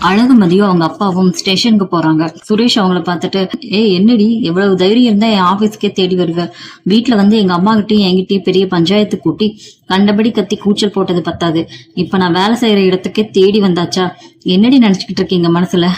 அழகுமதியும் அவங்க அப்பாவும் ஸ்டேஷனுக்கு போறாங்க. சுரேஷ் அவங்கள பார்த்துட்டு, என்னடி எவ்வளவு தைரியம் இருந்தா என் ஆபீஸ்க்கே தேடி வருவ? வீட்டுல வந்து எங்க அம்மா கிட்டயும் என்கிட்டயும் பெரிய பஞ்சாயத்து கூட்டி கண்டபடி கத்தி கூச்சல் போட்டது பத்தாது, இப்ப நான் வேலை செய்யற இடத்துக்கே தேடி வந்தாச்சா? என்னடி நினைச்சுக்கிட்டு இருக்கீங்க மனசுல?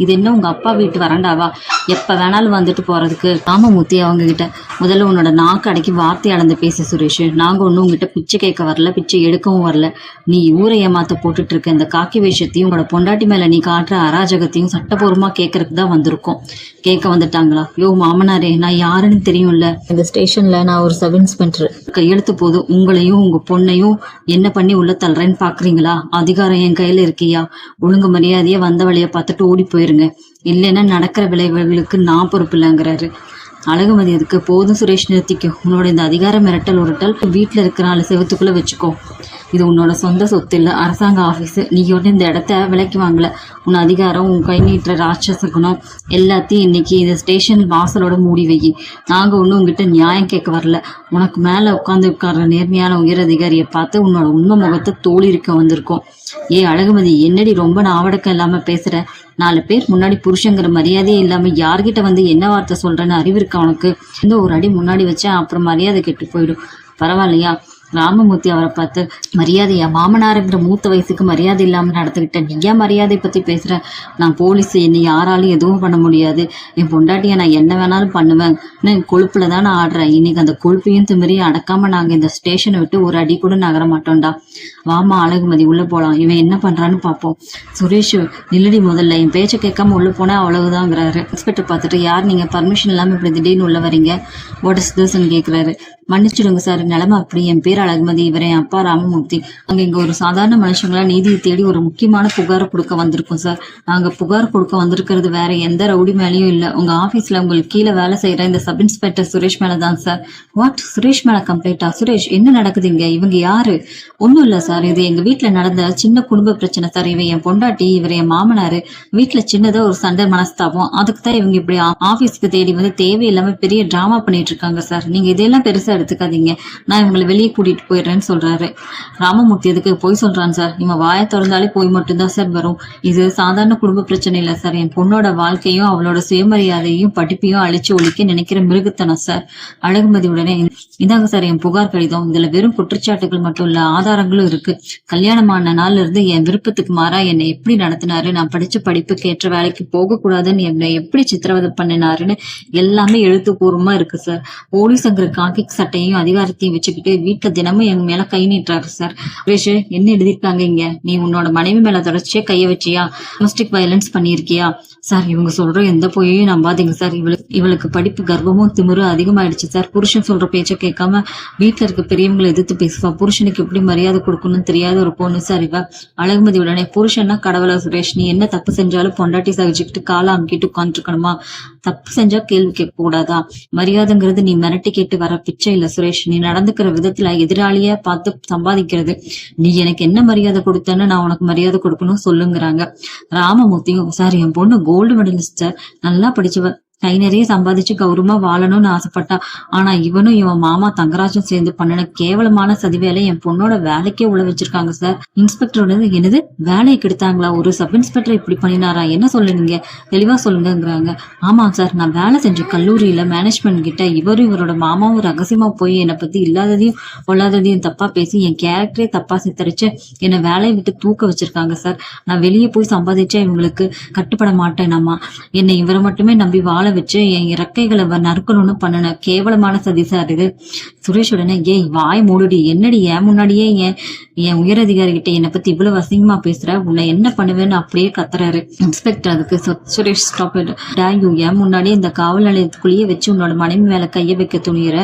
இது என்ன உங்க அப்பா வீட்டு வராண்டாவா? எப்ப வேணாலும் வந்துட்டு போறதுக்கு? ராமமூர்த்தி அவங்க கிட்ட, முதல்ல உன்னோட நாக்கு அடக்கி வார்த்தை அளந்து பேசு சுரேஷ். நாங்க ஒன்னும் உங்ககிட்ட பிச்சை கேட்க வரல, பிச்சை எடுக்கவும் வரல. நீ ஊரை ஏமாத்த போட்டுட்டு இருக்க இந்த காக்கி வேஷத்தையும் உங்களோட பொண்டாட்டி மேல நீ காட்டுற அராஜகத்தையும் சட்டபூர்வமா கேட்கறதுக்கு தான் வந்திருக்கோம். கேட்க வந்துட்டாங்களா? யோ மாமனாரே, நான் யாருன்னு தெரியும்ல. இந்த ஸ்டேஷன்ல நான் ஒரு சப் இன்ஸ்பெக்டர். கையெழுத்து போதும் உங்களையும் உங்க பொண்ணையும் என்ன பண்ணி உள்ள தள்ளுறேன்னு பாக்குறீங்களா? அதிகாரம் என் கையில இருக்கியா? ஒழுங்கு மரியாதையா வந்த வழிய பார்த்துட்டு ஓடி போயிருங்க, இல்லைன்னா நடக்கிற விளைவுகளுக்கு நான் பொறுப்பு இல்லைங்கிறாரு. அழகுமதி அதுக்கு, போதும் சுரேஷ் நிறுத்திக்கோ. உன்னோட இந்த அதிகார மிரட்டல் உருட்டல் வீட்டுல இருக்கிற 4 செவத்துக்குள்ள வச்சுக்கோ. இது உன்னோட சொந்த சொத்து இல்ல, அரசாங்க ஆபீஸ். நீ ஒன்று இந்த இடத்த விலைக்கு வாங்கல. உன் அதிகாரம், உன் கை நீட்டுற ராட்சச குணம் எல்லாத்தையும் இன்னைக்கு இந்த ஸ்டேஷன் வாசலோட மூடி வை. நாங்க ஒன்னும் உங்ககிட்ட நியாயம் கேட்க வரல. உனக்கு மேல உட்கார்ற நேர்மையான உயர் அதிகாரியை பார்த்து உன்னோட உண்மை முகத்தை தோழிருக்க வந்திருக்கோம். அழகுமதி, என்னடி ரொம்ப நாவடக்கம் இல்லாம பேசுற? 4 பேர் முன்னாடி புருஷங்கிற மரியாதையே இல்லாம யார்கிட்ட வந்து என்ன வார்த்தை சொல்றேன்னு அறிவு இருக்கா உனக்கு? இந்த ஒரு அடி முன்னாடி வச்சா அப்புறம் மரியாதை கெட்டு போயிடும். பரவாயில்லையா? ராமமூர்த்தி அவரை பார்த்து, மரியாதையா? மாமனாருங்கிற மூத்த வயசுக்கு மரியாதை இல்லாம நடந்துக்கிட்டேன். நீ ஏன் மரியாதை பத்தி பேசுற? நான் போலீஸ், என்னை யாராலும் எதுவும் பண்ண முடியாது. என் பொண்டாட்டிய நான் என்ன வேணாலும் பண்ணுவேன். கொழுப்புலதான் நான் ஆடுறேன். இன்னைக்கு அந்த கொழுப்பையும் திமிரையும் அடக்காம நாங்க இந்த ஸ்டேஷனை விட்டு ஒரு அடி கூட நகர மாட்டோம்டா. வாமா அழகுமதி, உள்ள போலாம். இவன் என்ன பண்றான்னு பாப்போம். சுரேஷ், நில்லடி முதல்ல. என் பேச்சை கேட்காம உள்ள போனா அவ்வளவுதாங்கிறாரு. இன்ஸ்பெக்டர் பார்த்துட்டு, யார் நீங்க? பர்மிஷன் இல்லாம இப்படி திடீர்னு உள்ள வரீங்க? வாட் இஸ் திஸ்ன்னு கேட்கிறாரு. மன்னிச்சிடுங்க சார், நிலைமை அப்படி. என் பேர் அழகுமதி, இவரே அப்பா ராமமூர்த்தி. அங்க இங்க ஒரு சாதாரண மனுஷங்களா நீதியை தேடி ஒரு முக்கியமான புகாரை கொடுக்க வந்திருக்கோம் சார். நாங்க புகார் கொடுக்க வந்திருக்கிறது வேற எந்த ரவுடி மேலேயும் இல்ல. உங்க ஆபீஸ்ல உங்களுக்கு கீழே வேலை செய்யற இந்த சப் இன்ஸ்பெக்டர் சுரேஷ் மேலதான் சார். வாட்? சுரேஷ் மேல கம்ப்ளைண்டா? சுரேஷ், என்ன நடக்குதுங்க? இவங்க யாரு? ஒன்னும் இல்ல சார், இது எங்க வீட்டுல நடந்த சின்ன குடும்ப பிரச்சனை சார். இவன் என் பொண்டாட்டி, இவர் என் மாமனாரு. வீட்டுல சின்னதா ஒரு சண்டை மனஸ்தாபம். அதுக்குதான் இவங்க இப்படி ஆபீஸ்க்கு தேடி வந்து தேவையில்லாம பெரிய டிராமா பண்ணிட்டு இருக்காங்க சார். நீங்க இதெல்லாம் பெருசா எடுத்துக்காதீங்க. நான் இவங்களை வெளியே கூட்டிட்டு போயிடுறேன்னு சொல்றாரு. ராமமூர்த்தி எதுக்கு போய் சொல்றான் சார்? இவன் வாயை திறந்தாலே போய் மட்டும்தான் சார் வரும். இது சாதாரண குடும்ப பிரச்சனை இல்ல சார். என் பொண்ணோட வாழ்க்கையும் அவளோட சுயமரியாதையும் படிப்பையும் அழிச்சு ஒழிக்க நினைக்கிற மிருகத்தனம் சார். அழகுமதி உடனே, இதாங்க சார் என் புகார் கடிதம். இதுல வெறும் குற்றச்சாட்டுகள் மட்டும் இல்ல, ஆதாரங்களும் இருக்கு. கல்யாணமான நாள்ல இருந்து என் விருப்பத்துக்கு மாறா என்னை எப்படி நடத்தினாரு, நான் படிச்ச படிப்புக்கு ஏற்ற வேலைக்கு போக கூடாதுன்னு என்னை எப்படி சித்திரவதை பண்ணினாருன்னு எல்லாமே எழுத்துப்பூர்வமா இருக்கு சார். போலீஸ்ங்கிற காக்கி சட்டையும் அதிகாரத்தையும் வச்சுக்கிட்டு வீட்டுல தினமும் எங்க மேல கை நீட்டுறாரு சார். சுரேஷ், என்ன எழுதிருக்காங்க இங்க? நீ உன்னோட மனைவி மேல தொடர்ச்சியா கைய வச்சியா? டொமஸ்டிக் வயலன்ஸ் பண்ணிருக்கியா? சார், இவங்க சொல்ற எந்த பொய்யையும் நம்பாதீங்க சார். இவளுக்கு படிப்பு கர்வமும் திமிரும் அதிகமாயிடுச்சு சார். புருஷன் சொல்ற பேச்ச கேட்காம வீட்டுல இருக்க பெரியவங்களை எதிர்த்து பேசுவா. புருஷனுக்கு எப்படி மரியாதை கொடுக்கணும்னு தெரியாத ஒரு பொண்ணு சார் இவ. அழகுமதி உடனே, புருஷன்னா கடவுளா சுரேஷ்? நீ என்ன தப்பு செஞ்சாலும் பொண்டாட்டி சகிச்சுக்கிட்டு காலை அமுக்கிட்டு உட்காந்துருக்கணுமா? தப்பு செஞ்சா கேள்வி கேட்க கூடாதா? மரியாதைங்கிறது நீ மிரட்டி கேட்டு வர பிச்சை இல்ல சுரேஷ். நீ நடந்துக்கிற விதத்துல எதிராளியா பார்த்து சம்பாதிக்கிறது. நீ எனக்கு என்ன மரியாதை கொடுத்தன்னு நான் உனக்கு மரியாதை கொடுக்கணும் சொல்லுங்கிறாங்க. ராமமூர்த்தியும், சார் என் பொண்ணு கோல்டு மெடலிஸ்ட் சார், நல்லா படிச்சவ, கை நிறைய சம்பாதிச்சு கௌரவமா வாழணும்னு ஆசைப்பட்டா. ஆனா இவனும் இவன் மாமா தங்கராஜும் சேர்ந்து பண்ணின கேவலமான சதி வேலை என் பொண்ணோட வேலைக்கே உள்ள வச்சிருக்காங்க சார். இன்ஸ்பெக்டரோட, என்னது வேலையை கெடுத்தாங்களா? ஒரு சப் இன்ஸ்பெக்டர் இப்படி பண்ணினாரா? என்ன சொல்லுங்க, தெளிவா சொல்லுங்கிறாங்க. ஆமா சார், நான் வேலை செஞ்ச கல்லூரியில மேனேஜ்மெண்ட் கிட்ட இவரும் இவரோட மாமாவும் ரகசியமா போய் என்னை பத்தி இல்லாததையும் கொள்ளாததையும் தப்பா பேசி என் கேரக்டரே தப்பா சித்தரிச்சு என்னை வேலையை விட்டு தூக்க வச்சிருக்காங்க சார். நான் வெளியே போய் சம்பாதிச்சா இவங்களுக்கு கட்டுப்பட மாட்டேனாமா. என்னை இவரை மட்டுமே நம்பி வாழ வச்சு என் இறக்கைகளை நறுக்கணும்னு பண்ணன கேவலமான சதி சார் இது. சுரேஷ் உடனே, வாய் மூடுடி. என்னடி என் முன்னாடியே என் உயரதிகாரி கிட்ட என்னை பத்தி இவ்வளவு அசிங்கமா பேசுற? உன்னை என்ன பண்ணுவேன்னு அப்படியே கத்துறாரு. இன்ஸ்பெக்டர் அதுக்கு, சுரேஷ் ஸ்டாப் இட். என் முன்னாடியே இந்த காவல் நிலையத்துக்குள்ளேயே வச்சு உன்னோட மனைவி மேல கைய வைக்க துணியிற.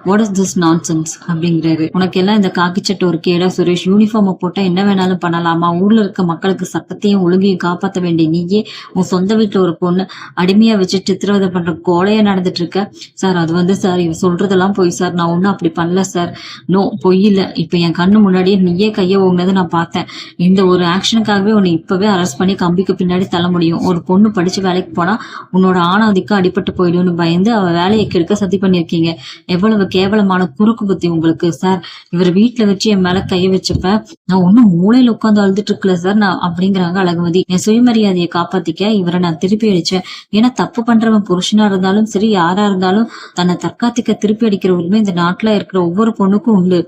வாட் இஸ் திஸ் நான்சென்ஸ் அப்படிங்கிறாரு. உனக்கு எல்லாம் இந்த காக்கி சட்டை ஒரு கேடா சுரேஷ்? யூனிஃபார்ம் போட்டா என்ன வேணாலும் பண்ணலாமா? ஊர்ல இருக்க மக்களுக்கு சட்டத்தையும் ஒழுங்கையும் காப்பாற்ற வேண்டிய நீயே உன் சொந்த வீட்டுல ஒரு பொண்ணு அடிமையா வச்சு சித்திரவதை பண்ற கோலையா நடந்துட்டு இருக்க சார். அது வந்து சார், இவ சொல்றதெல்லாம் பொய் சார். நான் ஒண்ணும் அப்படி பண்ணல சார். நோ, பொய் இல்ல. இப்ப என் கண்ணு முன்னாடியே நீயே நீயே கையை ஓங்கினது நான் பார்த்தேன். இந்த ஒரு ஆக்ஷனுக்காகவே உன்னை இப்பவே அரெஸ்ட் பண்ணி கம்பிக்கு பின்னாடி தள்ள முடியும். ஒரு பொண்ணு படிச்சு வேலைக்கு போனா உன்னோட ஆணாதிக்கம் அடிபட்டு போயிடும்னு பயந்து அவ வேலையை கெடுக்க சதி பண்ணிருக்கீங்க. எவ்வளவு கேவலமான குறுக்கு புத்தி உங்களுக்கு சார். இவர் வீட்டுல வச்சு என் மேல கைய வச்சப்ப நான் ஒன்னும் மூளையில உட்காந்து அழுதுட்டு இருக்கல சார் நான் அப்படிங்கிறாங்க அழகுமதி. என் சுயமரியாதையை காப்பாத்திக்க இவரை நான் திருப்பி அடிச்சேன். ஏன்னா தப்பு பண்றவன் புருஷனா இருந்தாலும் சரி யாரா இருந்தாலும் தன்னை தற்காத்திக்க திருப்பி அடிக்கிற உரிமை இந்த நாட்டுல இருக்கிற ஒவ்வொரு பொண்ணுக்கும் உண்டு.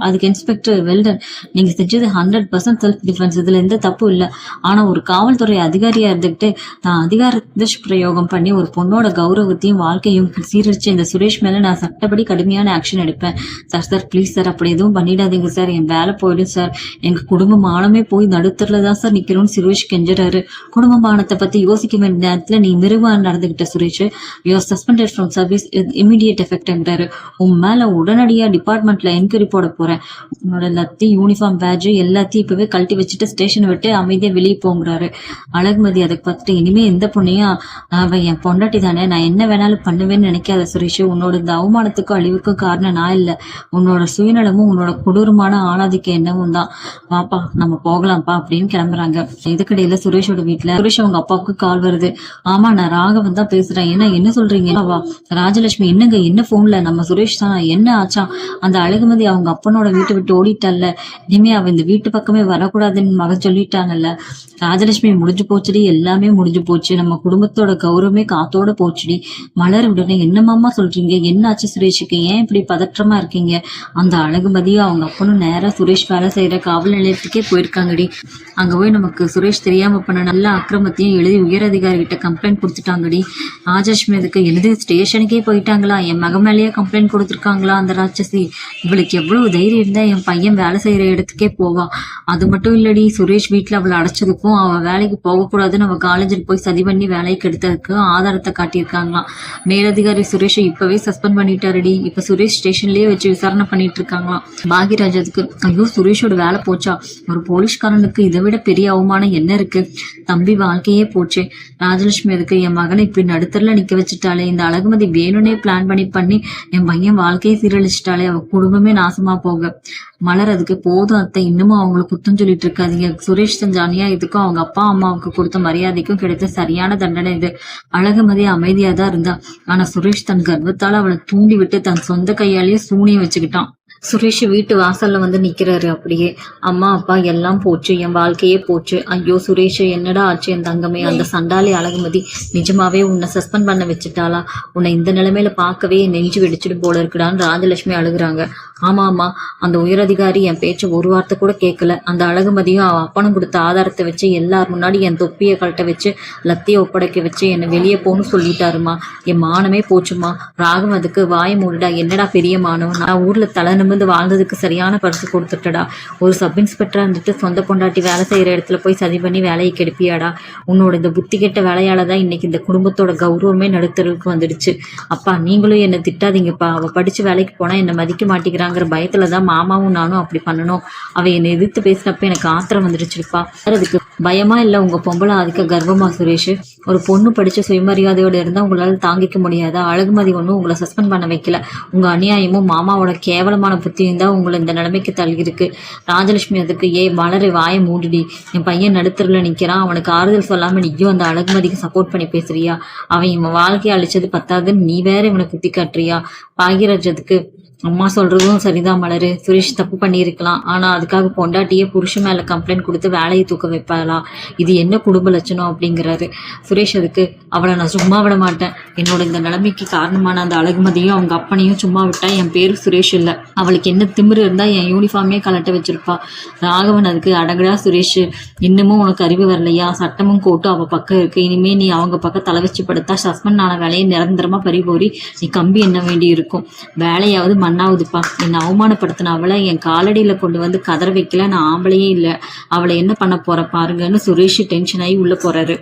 அதுக்கு இன்ஸ்பெக்டர் வெல்டன், நீங்க செஞ்சது 100% செல்ஃப் டிஃபென்ஸ், இதுல எந்த தப்பு இல்ல. ஆனா ஒரு காவல்துறை அதிகாரியா இருந்துகிட்டு நான் அதிகார துஷ்பிரயோகம் பண்ணி ஒரு பொண்ணோட கௌரவத்தையும் வாழ்க்கையும் சீரழிச்ச இந்த சுரேஷ் மேல நான் சட்டப்படி கடுமையான ஆக்ஷன் எடுப்பேன். சார் ப்ளீஸ் சார் அப்படி எதுவும் பண்ணிடாதீங்க சார். என் வேலை போயிடும் சார். எங்க குடும்ப மானமே போய் நடுத்தரலதான் சார் நிக்கிறோம்னு சுரேஷ் கெஞ்சுறாரு. குடும்ப மானத்தை பத்தி யோசிக்க வேண்டிய நேரத்துல நீ மிருகமா நடந்துகிட்ட Suresh. You are suspended from service immediate எஃபெக்ட்ங்கிறாரு. உன் மேல உடனடியா டிபார்ட்மெண்ட்ல என்கொயரி போட போறேன். உன்னோட லத்தி யூனிஃபார்ம் பேட்ஜ் எல்லாத்தையும் இப்பவே கழட்டி வச்சுட்டு ஸ்டேஷன் விட்டு அமைதியா வெளியே போங்கிறாரு. அழகுமதி அதுக்கு பார்த்துட்டு இனிமே எந்த பொண்ணையும் அவன் என் பொண்டாட்டி தானே, நான் என்ன வேணாலும் பண்ணுவேன்னு நினைக்காத சுரேஷ். உன்னோட இந்த அவமானத்துக்கும் அழிவுக்கும் காரணம் நான் இல்ல, உன்னோட சுயநலமும் உன்னோட கொடூரமான ஆணாதிக்க எண்ணமும் தான். வாப்பா நம்ம போகலாம்ப்பா அப்படின்னு கிளம்புறாங்க. இதுக்கிடையில சுரேஷோட வீட்டுல சுரேஷ் அவங்க அப்பாவுக்கு கால் வருது. ஆமா நான் ராகவன் தான் பேசுறேன். என்ன சொல்றீங்க? ராஜலட்சுமி என்னங்க, என்ன போன்ல நம்ம சுரேஷ் தான், என்ன ஆச்சா? அந்த அழகுமதி அவங்க அப்பனோட வீட்டை விட்டு ஓடிட்டால, இனிமே அவ இந்த வீட்டு பக்கமே வரக்கூடாதுன்னு மகன் சொல்லிட்டாங்கல்ல. ராஜலட்சுமி முடிஞ்சு போச்சுடி, எல்லாமே முடிஞ்சு போச்சு. நம்ம குடும்பத்தோட கௌரவமே காத்தோட போச்சுடி. மலர் உடனே என்னமாமா சொல்றீங்க? என்ன ஆச்சு சுரேஷுக்கு? ஏன் இப்படி பதற்றமா இருக்கீங்க? அந்த அழகுமதியும் அவங்க அப்பனும் நேரா சுரேஷ் வேலை செய்யற காவல் நிலையத்துக்கே போயிருக்காங்கடி. அங்க போய் நமக்கு சுரேஷ் தெரியாம பண்ண நல்ல அக்கிரமத்தையும் எழுதி உயர் அதிகாரி கிட்ட கம்ப்ளைண்ட் கொடுத்துட்டாங்கடி. ராஜலட்சுமி இதுக்கு எழுதி ஸ்டேஷனுக்கே போயிட்டாங்களா? என் மக மேலேயே கம்ப்ளைண்ட் கொடுத்துருக்காங்களா அந்த ராட்சசி? இவளுக்கு எவ்வளவு தைரியம் இருந்தா என் பையன் வேலை செய்யற இடத்துக்கே போவா? அது மட்டும் இல்லடி, சுரேஷ் வீட்டுல அவளை அடைச்சதுக்கும் அவ வேலைக்கு போகக்கூடாதுன்னு அவ காலேஜில் போய் சதி பண்ணி வேலைக்கு எடுத்ததுக்கு ஆதாரத்தை காட்டியிருக்காங்களாம். மேலதிகாரி சுரேஷை இப்பவே சஸ்பெண்ட் பண்ணிட்டாருடி. இப்ப சுரேஷ் ஸ்டேஷன்லயே வச்சு விசாரணை பண்ணிட்டு இருக்காங்களாம். பாகியராஜ் அதுக்கு ஐயோ சுரேஷோட வேலை போச்சா? ஒரு போலீஸ்காரனுக்கு இதை விட பெரிய அவமானம் என்ன இருக்கு? தம்பி வாழ்க்கையே போச்சு. ராஜலட்சுமி அதுக்கு என் மகனை இப்படி நடுத்தரல நிக்க வச்சுட்டாலே, இந்த அழகுமதி வேணும்னே பிளான் பண்ணி என் பையன் வாழ்க்கையை சீரழிச்சிட்டாலே, அவ குடும்பமே நாசமா போக. மலர் அதுக்கு போதும் அத்தை, இன்னமும் அவங்களுக்கு குத்தம் சொல்லிட்டு இருக்காதீங்க. சுரேஷ் செஞ்ச அநியாயத்துக்கும் அவங்க அப்பா அம்மாவுக்கு கொடுத்த மரியாதைக்கும் கிடைத்த சரியான தண்டனை இது. அழகுமதி அமைதியா தான் இருந்தா. ஆனா சுரேஷ் தன் கர்வத்தால அவளை தூண்டி விட்டு தன் சொந்த கையாலேயே சூனியம் வச்சுக்கிட்டான். சுரேஷ் வீட்டு வாசல்ல வந்து நிக்கிறாரு. அப்படியே அம்மா அப்பா எல்லாம் போச்சு, என் வாழ்க்கையே போச்சு. ஐயோ சுரேஷ் என்னடா ஆச்சு என் தங்கமே? அந்த சண்டாளி அழகுமதி நிஜமாவே உன்னை சஸ்பெண்ட் பண்ண வச்சுட்டாளா? உன்னை இந்த நிலைமையில பார்க்கவே என் நெஞ்சு வெடிச்சுட்டு போல இருக்குடான்னு ராஜலட்சுமி அழுகுறாங்க. ஆமா அந்த உயரதிகாரி என் பேச்ச ஒரு வார்த்தை கூட கேட்கல. அந்த அழகுமதியும் அவ அப்பனும் கொடுத்த ஆதாரத்தை வச்சு எல்லார் முன்னாடி என் தொப்பியை கழட்ட வச்சு லத்திய ஒப்படைக்க வச்சு என்னை வெளியே போன்னு சொல்லிட்டாருமா. என் மானமே போச்சுமா. ராகம் அதுக்கு வாய மூடுடா, என்னடா பெரிய மானம்? நான் ஊர்ல தலை நிமிர்ந்து வாழ்ந்ததுக்கு சரியான பரிசு கொடுத்துட்டடா. ஒரு சப் இன்ஸ்பெக்டரா இருந்துட்டு சொந்த பொண்டாட்டி வேலை செய்யற இடத்துல போய் சதி பண்ணி வேலையை கெடுப்பியாடா? உன்னோட இந்த புத்தி கெட்ட வேலையாலதான் இன்னைக்கு இந்த குடும்பத்தோட கௌரவமே நடுத்தருக்கு வந்துடுச்சு. அப்பா நீங்களும் என்னை திட்டாதீங்கப்பா. அவ படிச்சு வேலைக்கு போனா என்னை மதிக்க மாட்டேங்கிறாங்க பயத்துலதான் மாமாவும் நானும் அப்படி பண்ணணும். அவ என்னை எதிர்த்து பேசினப்ப எனக்கு ஆத்திரம் வந்துருச்சுப்பா. அதுக்கு பயமா இல்ல உங்க பொம்பளை அதுக்கு கர்வமா சுரேஷ்? ஒரு பொண்ணு படிச்ச சுயமரியாதையோட இருந்தா உங்களால தாங்கிக்க முடியாதா? அழகுமதி ஒன்னும் உங்களை சஸ்பெண்ட் பண்ண வைக்கல. உங்க அநியாயமும் மாமாவோட கேவலமான புத்தியும் தான் உங்களை இந்த நிலைமைக்கு தள்ளியிருக்கு. ராஜலட்சுமி அதுக்கு மலரை வாய மூடிடி. என் பையன் நடுத்தருல நிக்கிறான், அவனுக்கு ஆறுதல் சொல்லாம நீயும் அந்த அழகுமதிக்கு சப்போர்ட் பண்ணி பேசுறியா? அவன் இவன் வாழ்க்கையை அழிச்சது பத்தாதுன்னு நீ வேற இவனை குத்தி காட்டுறியா? பாகியராஜ் அதுக்கு அம்மா சொல்றதும் சரிதான் மலரு. சுரேஷ் தப்பு பண்ணியிருக்கலாம். ஆனா அதுக்காக பொண்டாட்டியே புருஷன் மேல கம்ப்ளைண்ட் கொடுத்து வேலையை தூக்க வைப்பாளா? இது என்ன குடும்ப லட்சணம் அப்படிங்கிறாரு சுரேஷ். அதுக்கு அவளை நான் சும்மா விட மாட்டேன். என்னோட இந்த நிலைமைக்கு காரணமான அந்த அழகுமதியும் அவங்க அப்பனையும் சும்மா விட்டா என் பேரு சுரேஷ் இல்ல. அவளுக்கு என்ன திமிரு இருந்தா என் யூனிஃபார்மே கலட்ட வச்சிருப்பா. ராகவன் அதுக்கு அடங்கடா சுரேஷ், இன்னமும் உனக்கு அறிவு வரலையா? சட்டமும் கோட்டும் அவ பக்கம் இருக்கு. இனிமே நீ அவங்க பக்கம் தலை வச்சு படுத்தா சஸ்பெண்ட் ஆன வேலையை நிரந்தரமா பறிபோரி நீ கம்பி என்ன வேண்டி இருக்கும். வேலையாவது மண்ணாவுதுப்பா. என்னை அவமானப்படுத்தின அவளை என் காலடியில கொண்டு வந்து கதற வைக்கல. நான் ஆம்பளையே இல்லை. அவளை என்ன பண்ண போற பாருங்கன்னு சுரேஷ் டென்ஷன் ஆகி உள்ள போறாரு.